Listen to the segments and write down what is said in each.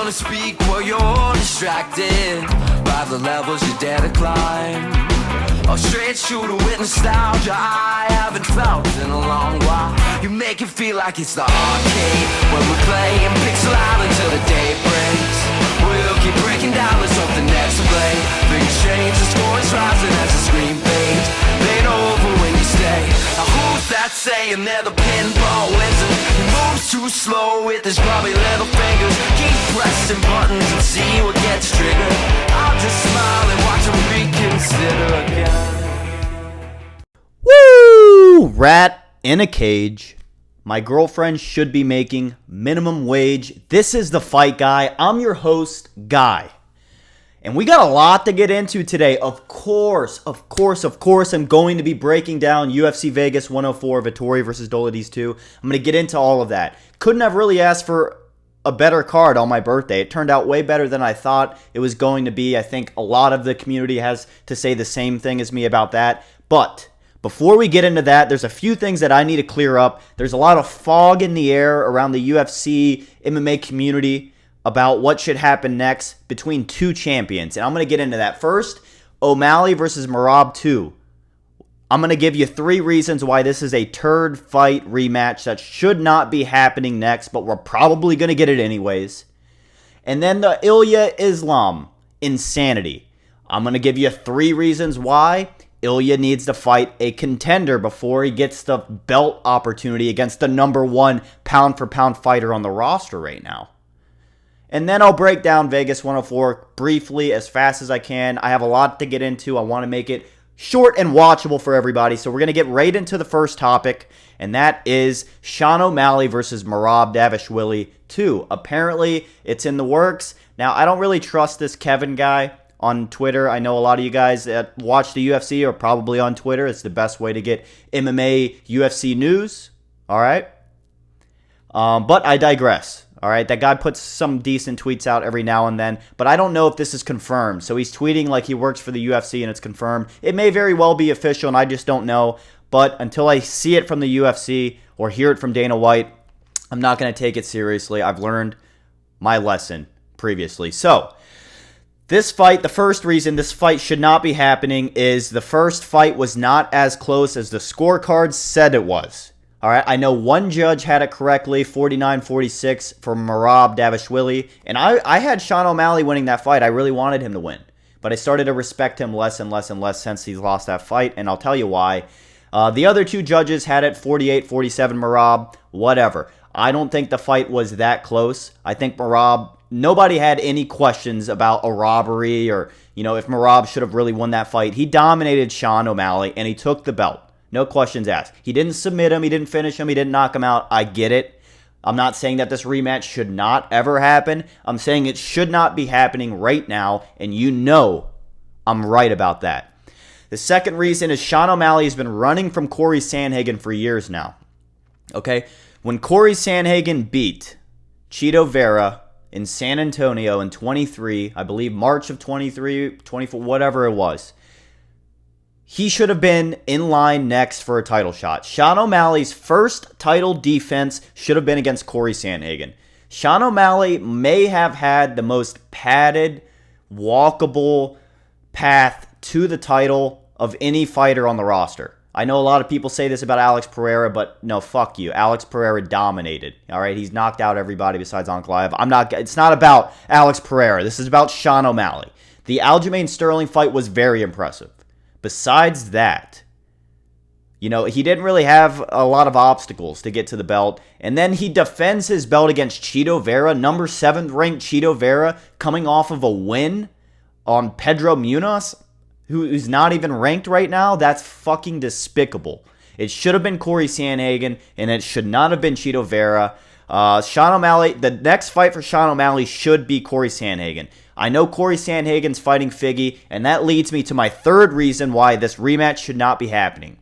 wanna speak while you're distracted by the levels you dare to climb. A straight shooter with nostalgia I haven't felt in a long while. You make it feel like it's the arcade when we're playing pixel out until the day breaks. We'll keep breaking down, let's hope the next play. Things change, the score is rising as the screen fades. It ain't over when you stay. Now who's that saying they're the pinball wizard? He moves too slow with his grubby little fingers. Keep pressing buttons and see what gets triggered. I'll just smile and watch him reconsider again. Woo! Rat in a cage. My girlfriend should be making minimum wage. This is The Fight Guy. I'm your host, Guy. And we got a lot to get into today. Of course, I'm going to be breaking down UFC Vegas 104, Vettori versus Dolidze 2. I'm going to get into all of that. Couldn't have really asked for a better card on my birthday. It turned out way better than I thought it was going to be. I think a lot of the community has to say the same thing as me about that. But before we get into that, there's a few things that I need to clear up. There's a lot of fog in the air around the UFC MMA community about what should happen next between two champions. And I'm going to get into that. First, O'Malley versus Merab 2. I'm going to give you 3 reasons why this is a turd fight rematch that should not be happening next, but we're probably going to get it anyways. And then the Ilia Islam insanity. I'm going to give you 3 reasons why Ilia needs to fight a contender before he gets the belt opportunity against the number 1 pound-for-pound fighter on the roster right now. And then I'll break down Vegas 104 briefly, as fast as I can. I have a lot to get into. I want to make it short and watchable for everybody. So we're going to get right into the first topic, and that is Sean O'Malley versus Merab Dvalishvili 2. Apparently, it's in the works. Now, I don't really trust this Kevin guy on Twitter. I know a lot of you guys that watch the UFC are probably on Twitter. It's the best way to get MMA UFC news. All right. But I digress. All right. That guy puts some decent tweets out every now and then, but I don't know if this is confirmed. So he's tweeting like he works for the UFC and it's confirmed. It may very well be official and I just don't know. But until I see it from the UFC or hear it from Dana White, I'm not going to take it seriously. I've learned my lesson previously. So this fight, the first reason this fight should not be happening is the first fight was not as close as the scorecards said it was. All right, I know one judge had it correctly, 49-46 for Merab Dvalishvili, and I had Sean O'Malley winning that fight. I really wanted him to win, but I started to respect him less and less and less since he's lost that fight, and I'll tell you why. The other 2 judges had it 48-47 Merab, whatever. I don't think the fight was that close. I think Merab, nobody had any questions about a robbery or, if Merab should have really won that fight. He dominated Sean O'Malley, and he took the belt. No questions asked. He didn't submit him. He didn't finish him. He didn't knock him out. I get it. I'm not saying that this rematch should not ever happen. I'm saying it should not be happening right now, and I'm right about that. The second reason is Sean O'Malley has been running from Corey Sandhagen for years now. Okay? When Corey Sandhagen beat Chito Vera in San Antonio in 23, I believe March of 23, 24, whatever it was, he should have been in line next for a title shot. Sean O'Malley's first title defense should have been against Corey Sandhagen. Sean O'Malley may have had the most padded, walkable path to the title of any fighter on the roster. I know a lot of people say this about Alex Pereira, but no, fuck you. Alex Pereira dominated. All right, he's knocked out everybody besides Ankalaev. It's not about Alex Pereira. This is about Sean O'Malley. The Aljamain Sterling fight was very impressive. Besides that, he didn't really have a lot of obstacles to get to the belt. And then he defends his belt against Chito Vera, number 7 ranked Chito Vera, coming off of a win on Pedro Munoz, who's not even ranked right now. That's fucking despicable. It should have been Corey Sandhagen, and it should not have been Chito Vera. Sean O'Malley, the next fight for Sean O'Malley should be Corey Sandhagen. I know Corey Sandhagen's fighting Figgy, and that leads me to my third reason why this rematch should not be happening.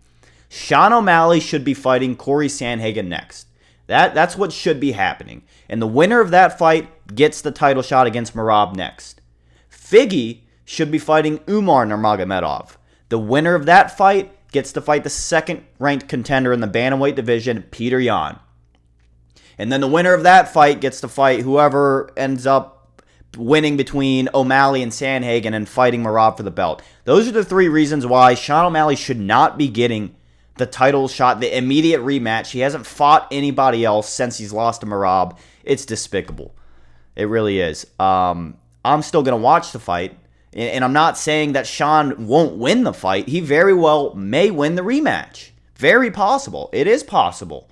Sean O'Malley should be fighting Corey Sandhagen next. That's what should be happening. And the winner of that fight gets the title shot against Merab next. Figgy should be fighting Umar Nurmagomedov. The winner of that fight gets to fight the second-ranked contender in the bantamweight division, Peter Yan. And then the winner of that fight gets to fight whoever ends up winning between O'Malley and Sandhagen and fighting Merab for the belt. Those are the 3 reasons why Sean O'Malley should not be getting the title shot, the immediate rematch. He hasn't fought anybody else since he's lost to Merab. It's despicable. It really is. I'm still going to watch the fight, and I'm not saying that Sean won't win the fight. He very well may win the rematch. Very possible. It is possible.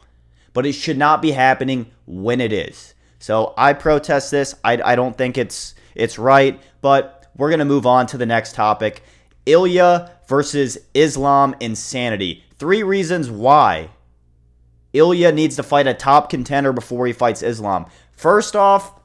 But it should not be happening when it is. So I protest this. I don't think it's right, but we're going to move on to the next topic. Ilia versus Islam insanity. 3 reasons why Ilia needs to fight a top contender before he fights Islam. First off,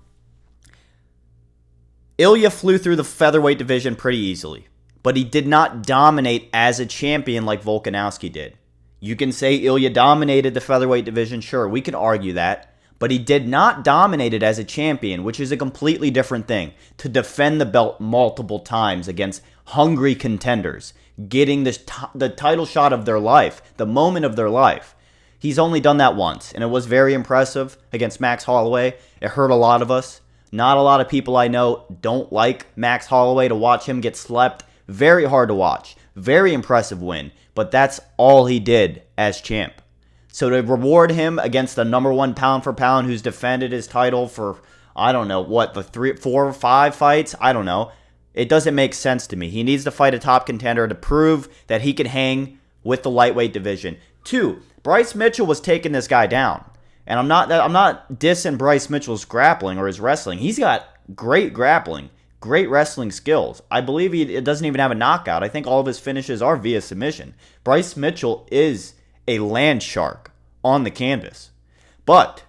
Ilia flew through the featherweight division pretty easily, but he did not dominate as a champion like Volkanovski did. You can say Ilia dominated the featherweight division, sure, we can argue that. But he did not dominate it as a champion, which is a completely different thing. To defend the belt multiple times against hungry contenders, getting the title shot of their life, the moment of their life. He's only done that once, and it was very impressive against Max Holloway. It hurt a lot of us. Not a lot of people I know don't like Max Holloway. To watch him get slept, very hard to watch. Very impressive win, but that's all he did as champ. So to reward him against the number 1 pound for pound who's defended his title for, I don't know, what, the 3, 4, or 5 fights? I don't know. It doesn't make sense to me. He needs to fight a top contender to prove that he can hang with the lightweight division. 2, Bryce Mitchell was taking this guy down. And I'm not dissing Bryce Mitchell's grappling or his wrestling. He's got great grappling, great wrestling skills. I believe he doesn't even have a knockout. I think all of his finishes are via submission. Bryce Mitchell is a land shark on the canvas. But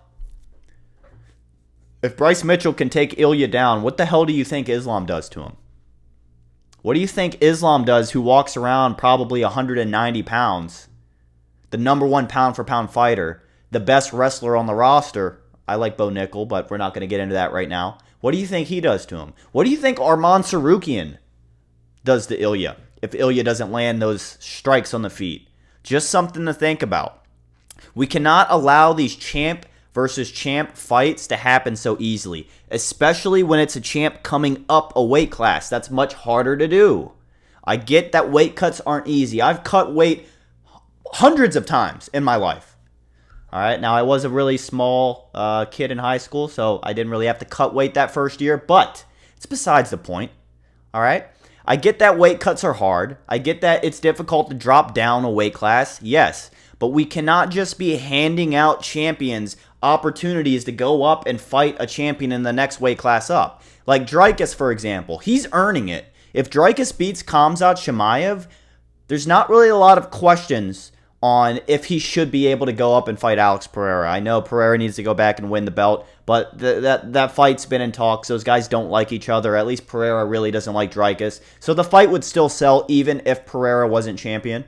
if Bryce Mitchell can take Ilia down, what the hell do you think Islam does to him? What do you think Islam does, who walks around probably 190 pounds, the number 1 pound for pound fighter, the best wrestler on the roster? I like Bo Nickel, but we're not going to get into that right now. What do you think he does to him? What do you think Arman Sarukian does to Ilia if Ilia doesn't land those strikes on the feet? Just something to think about. We cannot allow these champ versus champ fights to happen so easily, especially when it's a champ coming up a weight class. That's much harder to do. I get that weight cuts aren't easy. I've cut weight hundreds of times in my life. All right, now I was a really small kid in high school, so I didn't really have to cut weight that first year, but it's besides the point. All right? I get that weight cuts are hard. I get that it's difficult to drop down a weight class. Yes, but we cannot just be handing out champions opportunities to go up and fight a champion in the next weight class up. Like Dricus, for example. He's earning it. If Dricus beats Khamzat Chimaev, there's not really a lot of questions on if he should be able to go up and fight Alex Pereira. I know Pereira needs to go back and win the belt, but that fight's been in talks. Those guys don't like each other. At least Pereira really doesn't like Dricus. So the fight would still sell even if Pereira wasn't champion.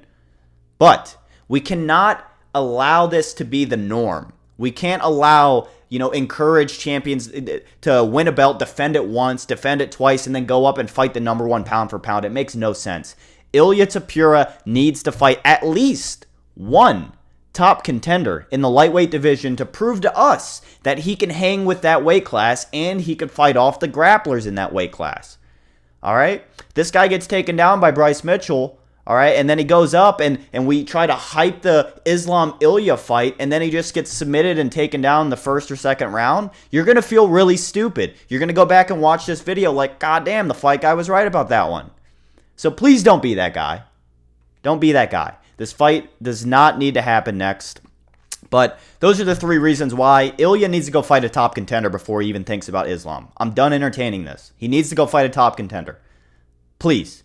But we cannot allow this to be the norm. We can't allow, encourage champions to win a belt, defend it once, defend it twice, and then go up and fight the number 1 pound for pound. It makes no sense. Ilia Topuria needs to fight at least one top contender in the lightweight division to prove to us that he can hang with that weight class and he can fight off the grapplers in that weight class. All right? This guy gets taken down by Bryce Mitchell, all right? And then he goes up and we try to hype the Islam-Ilia fight, and then he just gets submitted and taken down in the first or second round. You're going to feel really stupid. You're going to go back and watch this video like, God damn, the fight guy was right about that one. So please don't be that guy. Don't be that guy. This fight does not need to happen next. But those are the 3 reasons why Ilia needs to go fight a top contender before he even thinks about Islam. I'm done entertaining this. He needs to go fight a top contender. Please.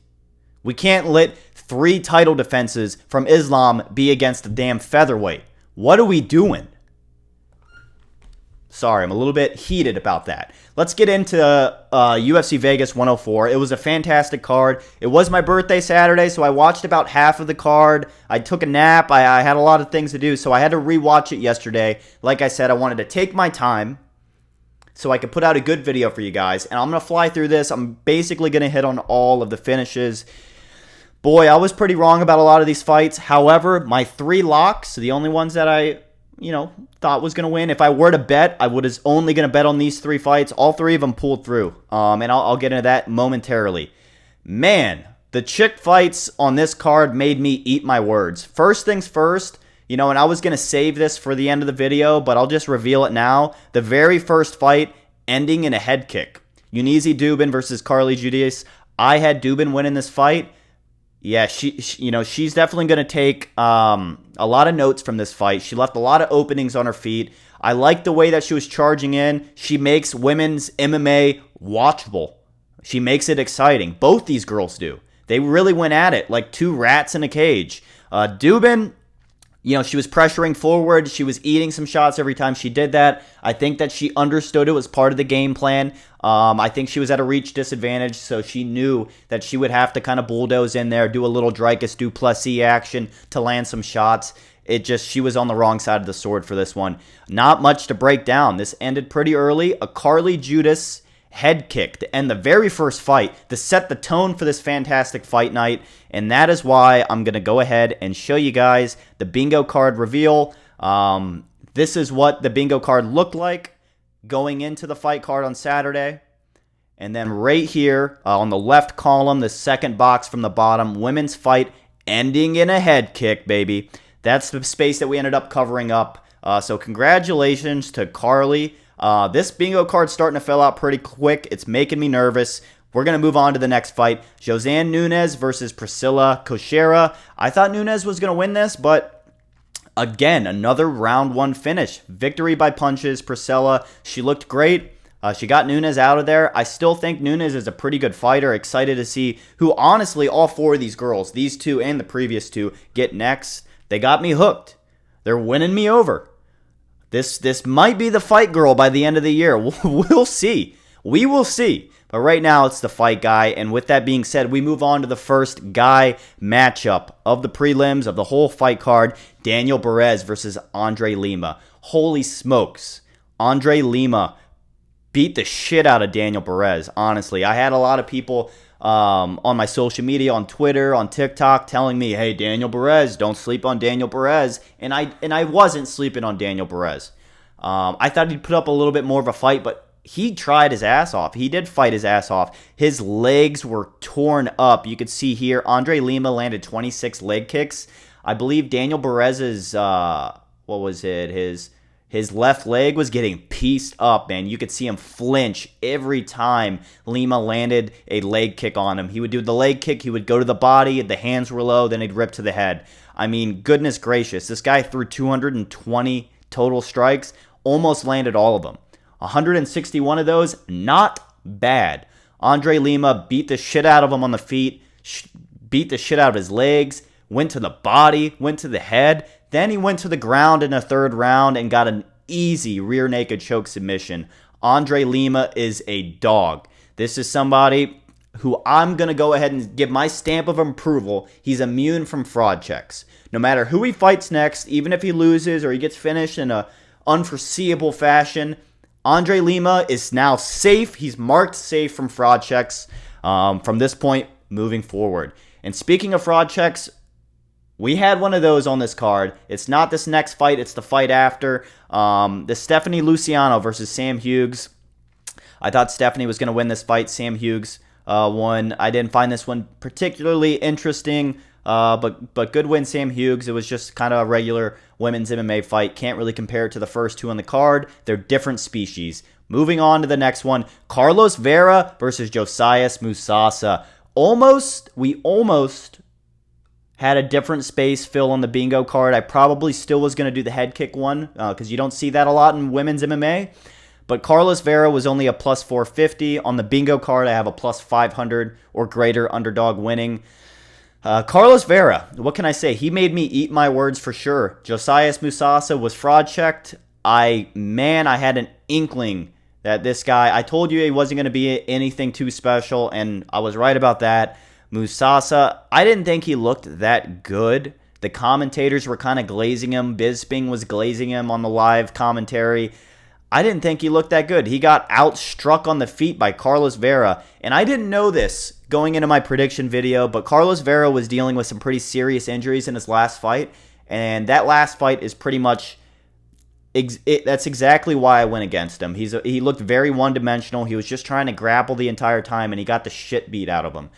We can't let 3 title defenses from Islam be against the damn featherweight. What are we doing? Sorry, I'm a little bit heated about that. Let's get into UFC Vegas 104. It was a fantastic card. It was my birthday Saturday, so I watched about half of the card. I took a nap. I had a lot of things to do, so I had to rewatch it yesterday. Like I said, I wanted to take my time so I could put out a good video for you guys. And I'm going to fly through this. I'm basically going to hit on all of the finishes. Boy, I was pretty wrong about a lot of these fights. However, my 3 locks, the only ones that I thought was going to win. If I were to bet, I was only going to bet on these 3 fights. All 3 of them pulled through. And I'll get into that momentarily. Man, the chick fights on this card made me eat my words. First things first, and I was going to save this for the end of the video, but I'll just reveal it now. The very first fight ending in a head kick. Eunice Dubin versus Carly Judice. I had Dubin winning this fight. Yeah, she's definitely going to take a lot of notes from this fight. She left a lot of openings on her feet. I like the way that she was charging in. She makes women's MMA watchable. She makes it exciting. Both these girls do. They really went at it like 2 rats in a cage. Dubin, she was pressuring forward. She was eating some shots every time she did that. I think that she understood it was part of the game plan. I think she was at a reach disadvantage, so she knew that she would have to kind of bulldoze in there, do a little Dricus du Plessis action to land some shots. She was on the wrong side of the sword for this one. Not much to break down. This ended pretty early. A Carly Judice head kick to end the very first fight to set the tone for this fantastic fight night, and that is why I'm going to go ahead and show you guys the bingo card reveal. This is what the bingo card looked like going into the fight card on Saturday. And then right here on the left column, the second box from the bottom, women's fight ending in a head kick, baby. That's the space that we ended up covering up. So congratulations to Carly. This bingo card's starting to fill out pretty quick. It's making me nervous. We're going to move on to the next fight. Josanne Nunes versus Priscilla Cochera. I thought Nunes was going to win this, but again, another round 1 finish. Victory by punches. Priscilla, she looked great. She got Nunes out of there. I still think Nunes is a pretty good fighter. Excited to see who, honestly, all 4 of these girls, these 2 and the previous 2, get next. They got me hooked. They're winning me over. This might be the fight girl by the end of the year. We'll see. We will see. But right now, it's the fight guy. And with that being said, we move on to the first guy matchup of the prelims of the whole fight card. Daniel Perez versus Andre Lima. Holy smokes. Andre Lima beat the shit out of Daniel Perez, honestly. I had a lot of people on my social media, on Twitter, on TikTok, telling me, hey, Daniel Perez, don't sleep on Daniel Perez. And I wasn't sleeping on Daniel Perez. I thought he'd put up a little bit more of a fight, but he tried his ass off. He did fight his ass off. His legs were torn up. You could see here, Andre Lima landed 26 leg kicks. I believe Daniel Perez's, his left leg was getting pieced up, man. You could see him flinch every time Lima landed a leg kick on him. He would do the leg kick, he would go to the body, the hands were low, then he'd rip to the head. I mean, goodness gracious. This guy threw 220 total strikes, almost landed all of them. 161 of those, not bad. Andre Lima beat the shit out of him on the feet, beat the shit out of his legs, went to the body, went to the head. Then he went to the ground in a 3rd round and got an easy rear naked choke submission. Andre Lima is a dog. This is somebody who I'm going to go ahead and give my stamp of approval. He's immune from fraud checks. No matter who he fights next, even if he loses or he gets finished in an unforeseeable fashion, Andre Lima is now safe. He's marked safe from fraud checks from this point moving forward. And speaking of fraud checks, we had one of those on this card. It's not this next fight. It's the fight after. The Stephanie Luciano versus Sam Hughes. I thought Stephanie was going to win this fight. Sam Hughes won. I didn't find this one particularly interesting, but good win, Sam Hughes. It was just kind of a regular women's MMA fight. Can't really compare it to the first 2 on the card. They're different species. Moving on to the next one. Carlos Vera versus Josias Musasa. We almost had a different space fill on the bingo card. I probably still was going to do the head kick one because you don't see that a lot in women's MMA. But Carlos Vera was only a plus 450. On the bingo card, I have a plus 500 or greater underdog winning. Carlos Vera, what can I say? He made me eat my words for sure. Josias Musasa was fraud checked. I had an inkling that this guy, I told you he wasn't going to be anything too special, and I was right about that. Musasa, I didn't think he looked that good. The commentators were kind of glazing him. Bisping was glazing him on the live commentary. I didn't think he looked that good. He got outstruck on the feet by Carlos Vera. And I didn't know this going into my prediction video, but Carlos Vera was dealing with some pretty serious injuries in his last fight. And that last fight is pretty much That's exactly why I went against him. He looked very one-dimensional. He was just trying to grapple the entire time, and he got the shit beat out of him.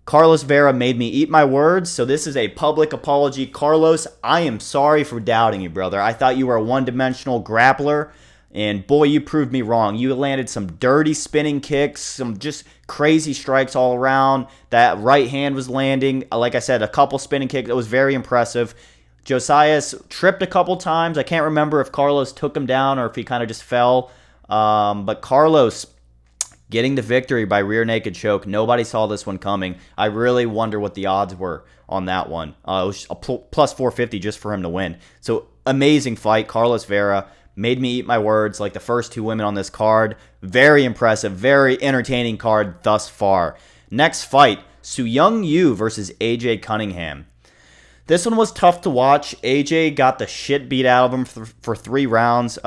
Carlos Vera made me eat my words, so this is a public apology. Carlos, I am sorry for doubting you, brother. I thought you were a one-dimensional grappler, and boy, you proved me wrong. You landed some dirty spinning kicks, some just crazy strikes all around. That right hand was landing. Like I said, a couple spinning kicks. It was very impressive. Josias tripped a couple times. I can't remember if Carlos took him down or if he kind of just fell. But Carlos getting the victory by rear naked choke. Nobody saw this one coming. I really wonder what the odds were on that one. It was a plus 450 just for him to win. So amazing fight. Carlos Vera made me eat my words like the first two women on this card. Very impressive. Very entertaining card thus far. Next fight, Soo-Young Yoo versus AJ Cunningham. This one was tough to watch. AJ got the shit beat out of him for 3 rounds.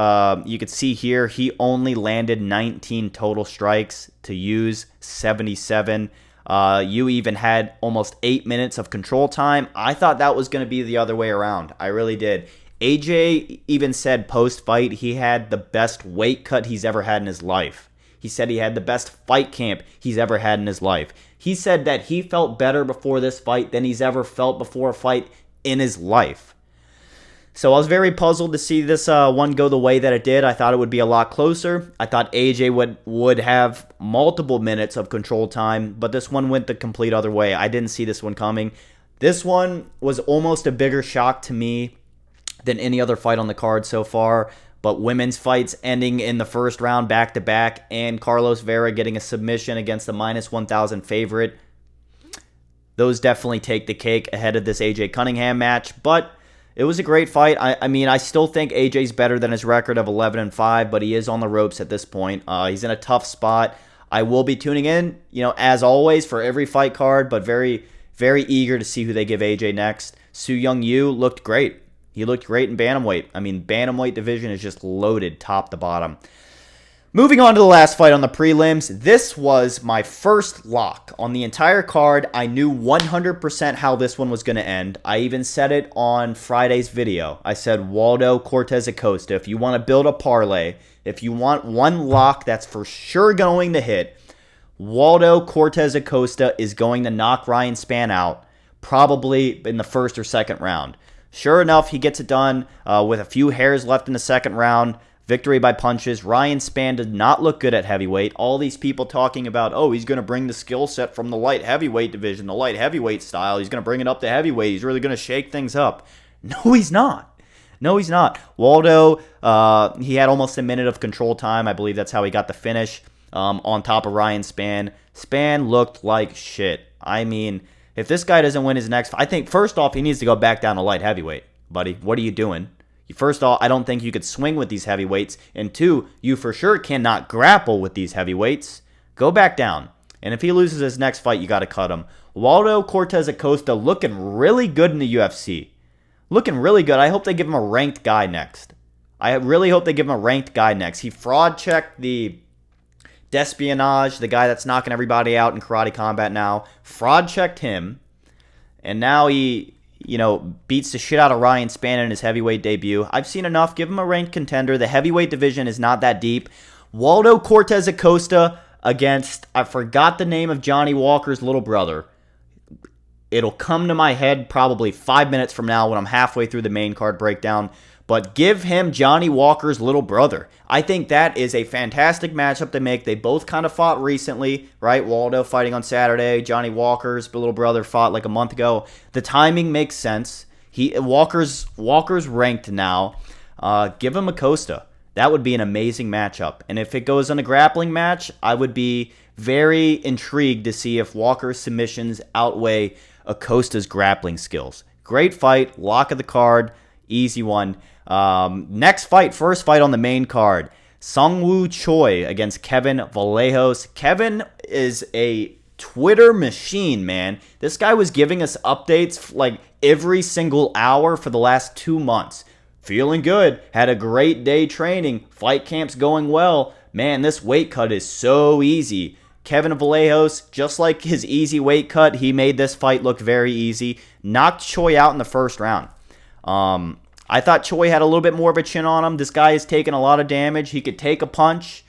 You could see here he only landed 19 total strikes to use 77. You even had almost 8 minutes of control time. I thought that was going to be the other way around. I really did. AJ even said post-fight he had the best weight cut he's ever had in his life. He said he had the best fight camp he's ever had in his life. He said that he felt better before this fight than he's ever felt before a fight in his life. So I was very puzzled to see this one go the way that it did. I thought it would be a lot closer. I thought AJ would have multiple minutes of control time, but this one went the complete other way. I didn't see this one coming. This one was almost a bigger shock to me than any other fight on the card so far. But women's fights ending in the first round back-to-back, and Carlos Vera getting a submission against the minus 1,000 favorite. Those definitely take the cake ahead of this AJ Cunningham match. But it was a great fight. I mean, I still think AJ's better than his record of 11-5, but he is on the ropes at this point. He's in a tough spot. I will be tuning in, as always, for every fight card, but very, very eager to see who they give AJ next. Soo-Young Yoo looked great. He looked great in bantamweight. I mean, bantamweight division is just loaded top to bottom. Moving on to the last fight on the prelims. This was my first lock on the entire card. I knew 100% how this one was going to end. I even said it on Friday's video. I said Waldo Cortez Acosta. If you want to build a parlay, if you want one lock that's for sure going to hit, Waldo Cortez Acosta is going to knock Ryan Spann out, probably in the first or second round. Sure enough, he gets it done with a few hairs left in the second round. Victory by punches. Ryan Spann did not look good at heavyweight. All these people talking about, he's going to bring the skill set from the light heavyweight division, the light heavyweight style. He's going to bring it up to heavyweight. He's really going to shake things up. No, he's not. No, he's not. Waldo, he had almost a minute of control time. I believe that's how he got the finish on top of Ryan Spann. Spann looked like shit. I mean, if this guy doesn't win his next, I think first off, he needs to go back down to light heavyweight. Buddy, what are you doing? First off, I don't think you could swing with these heavyweights. And two, you for sure cannot grapple with these heavyweights. Go back down. And if he loses his next fight, you got to cut him. Waldo Cortez Acosta looking really good in the UFC. Looking really good. I hope they give him a ranked guy next. I really hope they give him a ranked guy next. He fraud checked the Despionage, the guy that's knocking everybody out in karate combat now. Fraud checked him. And now he, beats the shit out of Ryan Spann in his heavyweight debut. I've seen enough. Give him a ranked contender. The heavyweight division is not that deep. Waldo Cortez Acosta against, I forgot the name of Johnny Walker's little brother. It'll come to my head probably 5 minutes from now when I'm halfway through the main card breakdown. But give him Johnny Walker's little brother. I think that is a fantastic matchup to make. They both kind of fought recently, right? Waldo fighting on Saturday. Johnny Walker's little brother fought like a month ago. The timing makes sense. Walker's ranked now. Give him Acosta. That would be an amazing matchup. And if it goes on a grappling match, I would be very intrigued to see if Walker's submissions outweigh Acosta's grappling skills. Great fight. Lock of the card. Easy one. Next fight, first fight on the main card. Sungwoo Choi against Kevin Vallejos. Kevin is a Twitter machine, man. This guy was giving us updates like every single hour for the last 2 months. Feeling good. Had a great day training. Fight camp's going well. Man, this weight cut is so easy. Kevin Vallejos, just like his easy weight cut, he made this fight look very easy. Knocked Choi out in the first round. I thought Choi had a little bit more of a chin on him. This guy is taking a lot of damage. He could take a punch,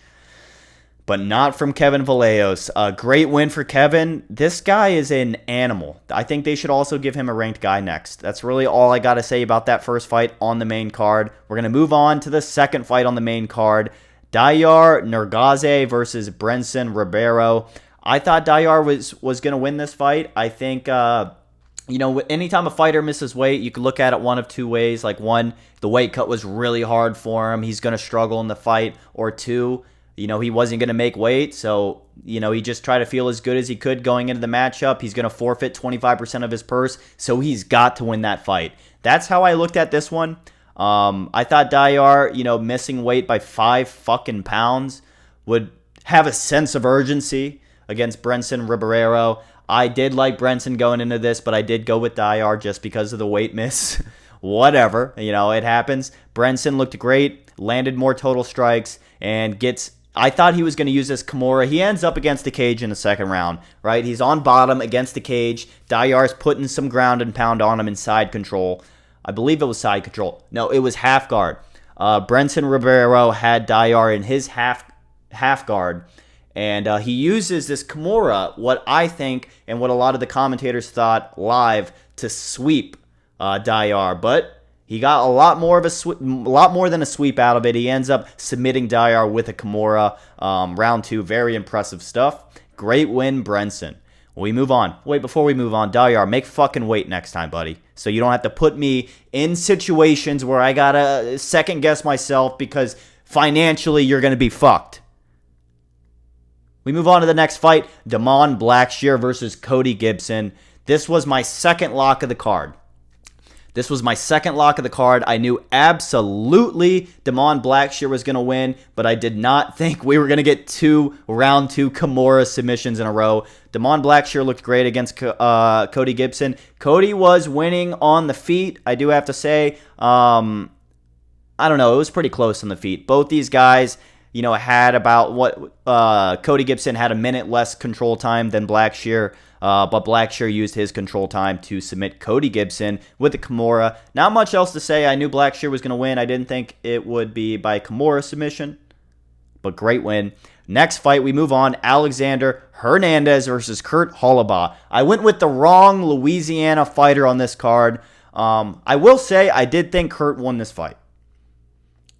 but not from Kevin Vallejos. A great win for Kevin. This guy is an animal. I think they should also give him a ranked guy next. That's really all I got to say about that first fight on the main card. We're going to move on to the second fight on the main card. Dayar Nergaze versus Brenson Ribeiro. I thought Dayar was going to win this fight. I think, anytime a fighter misses weight, you can look at it one of two ways. Like, one, the weight cut was really hard for him. He's going to struggle in the fight. Or two, he wasn't going to make weight, so, he just tried to feel as good as he could going into the matchup. He's going to forfeit 25% of his purse, so he's got to win that fight. That's how I looked at this one. I thought Dayar, missing weight by 5 fucking pounds would have a sense of urgency against Brenson Ribeiro. I did like Brenson going into this, but I did go with Dayar just because of the weight miss. Whatever, it happens. Brenson looked great, landed more total strikes, and I thought he was going to use this Kimura. He ends up against the cage in the second round, right? He's on bottom against the cage. Dayar's putting some ground and pound on him in side control. I believe it was side control. No, it was half guard. Brenson Ribeiro had Dayar in his half guard, and he uses this Kimura, what I think and what a lot of the commentators thought live, to sweep Dayar, but he got a lot more than a sweep out of it. He ends up submitting Dayar with a Kimura. Round 2, very impressive stuff. Great win, Brenson. We move on. Wait, before we move on, Dayar, make fucking weight next time, buddy. So you don't have to put me in situations where I gotta second guess myself because financially you're gonna be fucked. We move on to the next fight, Damon Blackshear versus Cody Gibson. This was my second lock of the card. I knew absolutely Damon Blackshear was going to win, but I did not think we were going to get 2 round 2 Kimura submissions in a row. Damon Blackshear looked great against Cody Gibson. Cody was winning on the feet, I do have to say. I don't know, it was pretty close on the feet. Both these guys, had about Cody Gibson had a minute less control time than Blackshear. But Blackshear used his control time to submit Cody Gibson with the Kimura. Not much else to say. I knew Blackshear was going to win. I didn't think it would be by Kimura submission, but great win. Next fight, we move on. Alexander Hernandez versus Kurt Holobaugh. I went with the wrong Louisiana fighter on this card. I will say I did think Kurt won this fight.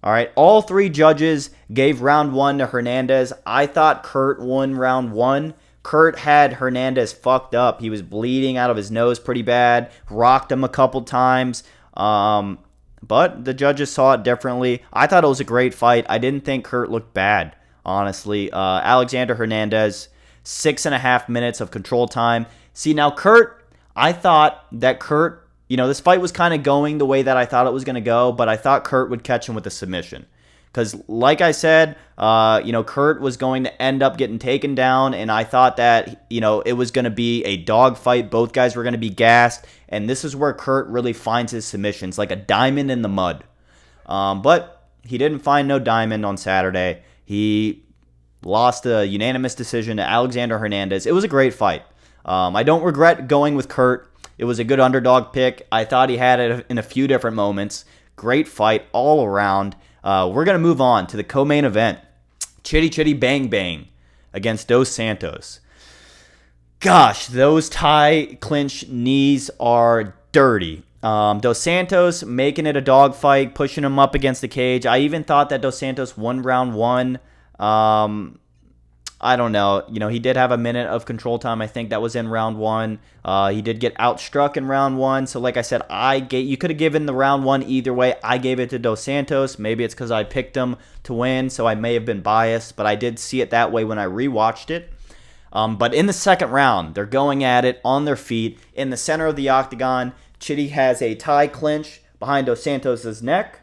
All right, all 3 judges gave round 1 to Hernandez. I thought Kurt won round 1. Kurt had Hernandez fucked up. He was bleeding out of his nose pretty bad. Rocked him a couple times. But the judges saw it differently. I thought it was a great fight. I didn't think Kurt looked bad, honestly. Alexander Hernandez, 6.5 minutes of control time. See, now Kurt, I thought that Kurt, this fight was kind of going the way that I thought it was going to go, but I thought Kurt would catch him with a submission. Because, like I said, Kurt was going to end up getting taken down, and I thought that, it was going to be a dogfight. Both guys were going to be gassed, and this is where Kurt really finds his submissions, like a diamond in the mud. But he didn't find no diamond on Saturday. He lost a unanimous decision to Alexander Hernandez. It was a great fight. I don't regret going with Kurt. It was a good underdog pick. I thought he had it in a few different moments. Great fight all around. We're going to move on to the co-main event. Chitty Chitty Bang Bang against Dos Santos. Gosh, those tie clinch knees are dirty. Dos Santos making it a dogfight, pushing him up against the cage. I even thought that Dos Santos won round 1. I don't know. He did have a minute of control time. I think that was in round 1. He did get outstruck in round 1. So like I said, you could have given the round 1 either way. I gave it to Dos Santos. Maybe it's because I picked him to win, so I may have been biased. But I did see it that way when I rewatched it. But in the second round, they're going at it on their feet. In the center of the octagon, Chitty has a tie clinch behind Dos Santos' neck.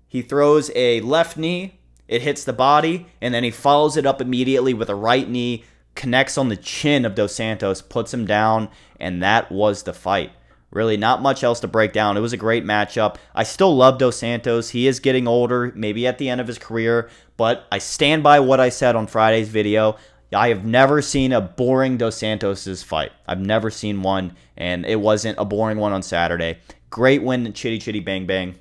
He throws a left knee. It hits the body, and then he follows it up immediately with a right knee, connects on the chin of Dos Santos, puts him down, and that was the fight. Really, not much else to break down. It was a great matchup. I still love Dos Santos. He is getting older, maybe at the end of his career, but I stand by what I said on Friday's video. I have never seen a boring Dos Santos' fight. I've never seen one, and it wasn't a boring one on Saturday. Great win, chitty chitty bang bang.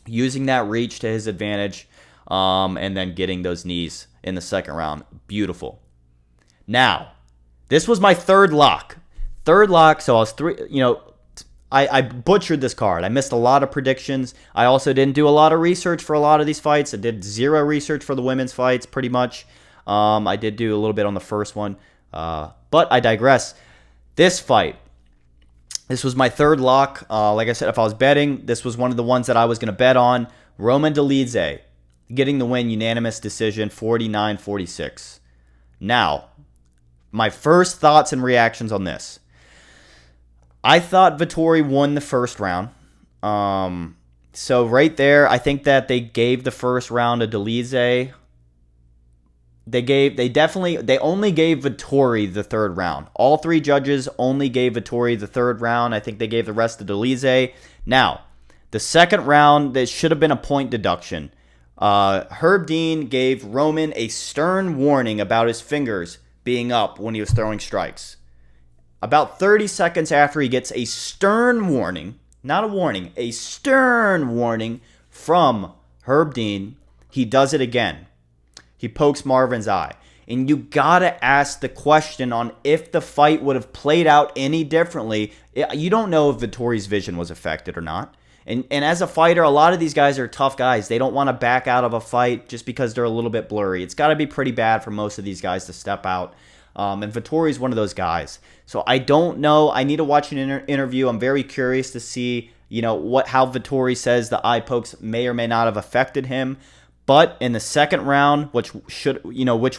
Using that reach to his advantage, and then getting those knees in the second round. Beautiful. Now, this was my third lock. Third lock, so I was I butchered this card. I missed a lot of predictions. I also didn't do a lot of research for a lot of these fights. I did zero research for the women's fights, pretty much. I did do a little bit on the first one, but I digress. This fight, this was my third lock. Like I said, if I was betting, this was one of the ones that I was going to bet on. Roman Dolidze getting the win, unanimous decision, 49-46. Now, my first thoughts and reactions on this. I thought Vettori won the first round. So right there, I think that they gave the first round to Dolidze. They only gave Vettori the third round. All three judges only gave Vettori the third round. I think they gave the rest to Dolidze. Now, the second round, there should have been a point deduction. Herb Dean gave Roman a stern warning about his fingers being up when he was throwing strikes. About 30 seconds after he gets a stern warning, not a warning, a stern warning from Herb Dean, he does it again. He pokes Marvin's eye. And you gotta ask the question on if the fight would have played out any differently. You don't know if Vettori's vision was affected or not. And as a fighter, a lot of these guys are tough guys. They don't want to back out of a fight just because they're a little bit blurry. It's got to be pretty bad for most of these guys to step out. And Vettori's one of those guys. So I don't know. I need to watch an interview. I'm very curious to see, how Vettori says the eye pokes may or may not have affected him. But in the second round, which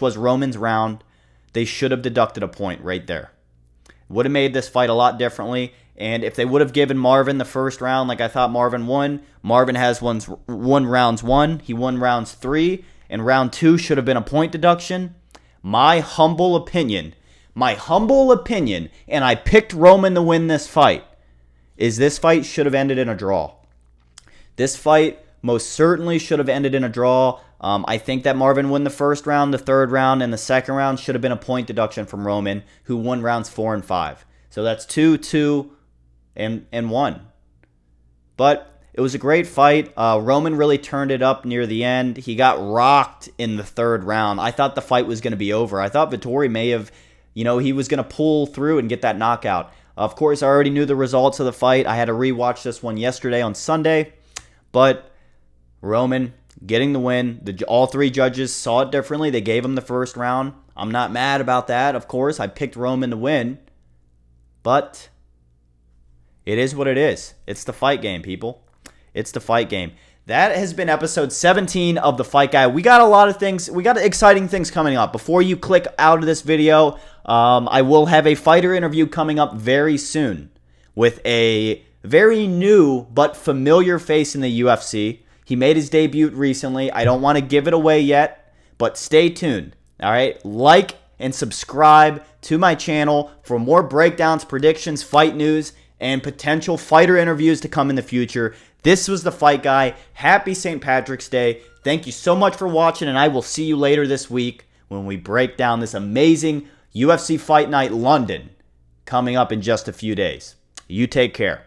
was Roman's round, they should have deducted a point right there. Would have made this fight a lot differently. And if they would have given Marvin the first round, like I thought Marvin won, Marvin has won rounds 1. He won rounds 3. And round 2 should have been a point deduction. My humble opinion, and I picked Roman to win this fight, is this fight should have ended in a draw. This fight most certainly should have ended in a draw. I think that Marvin won the first round, the third round, and the second round should have been a point deduction from Roman, who won rounds 4 and 5. So that's 2, 2, and 1. But it was a great fight. Roman really turned it up near the end. He got rocked in the third round. I thought the fight was going to be over. I thought Vettori may have, he was going to pull through and get that knockout. Of course, I already knew the results of the fight. I had to rewatch this one yesterday on Sunday. But Roman getting the win. All three judges saw it differently. They gave him the first round. I'm not mad about that, of course. I picked Roman to win. But it is what it is. It's the fight game, people. It's the fight game. That has been episode 17 of The Fight Guy. We got a lot of things. We got exciting things coming up. Before you click out of this video, I will have a fighter interview coming up very soon with a very new but familiar face in the UFC. He made his debut recently. I don't want to give it away yet, but stay tuned. All right? Like and subscribe to my channel for more breakdowns, predictions, fight news, and potential fighter interviews to come in the future. This was The Fight Guy. Happy St. Patrick's Day. Thank you so much for watching, and I will see you later this week when we break down this amazing UFC Fight Night London coming up in just a few days. You take care.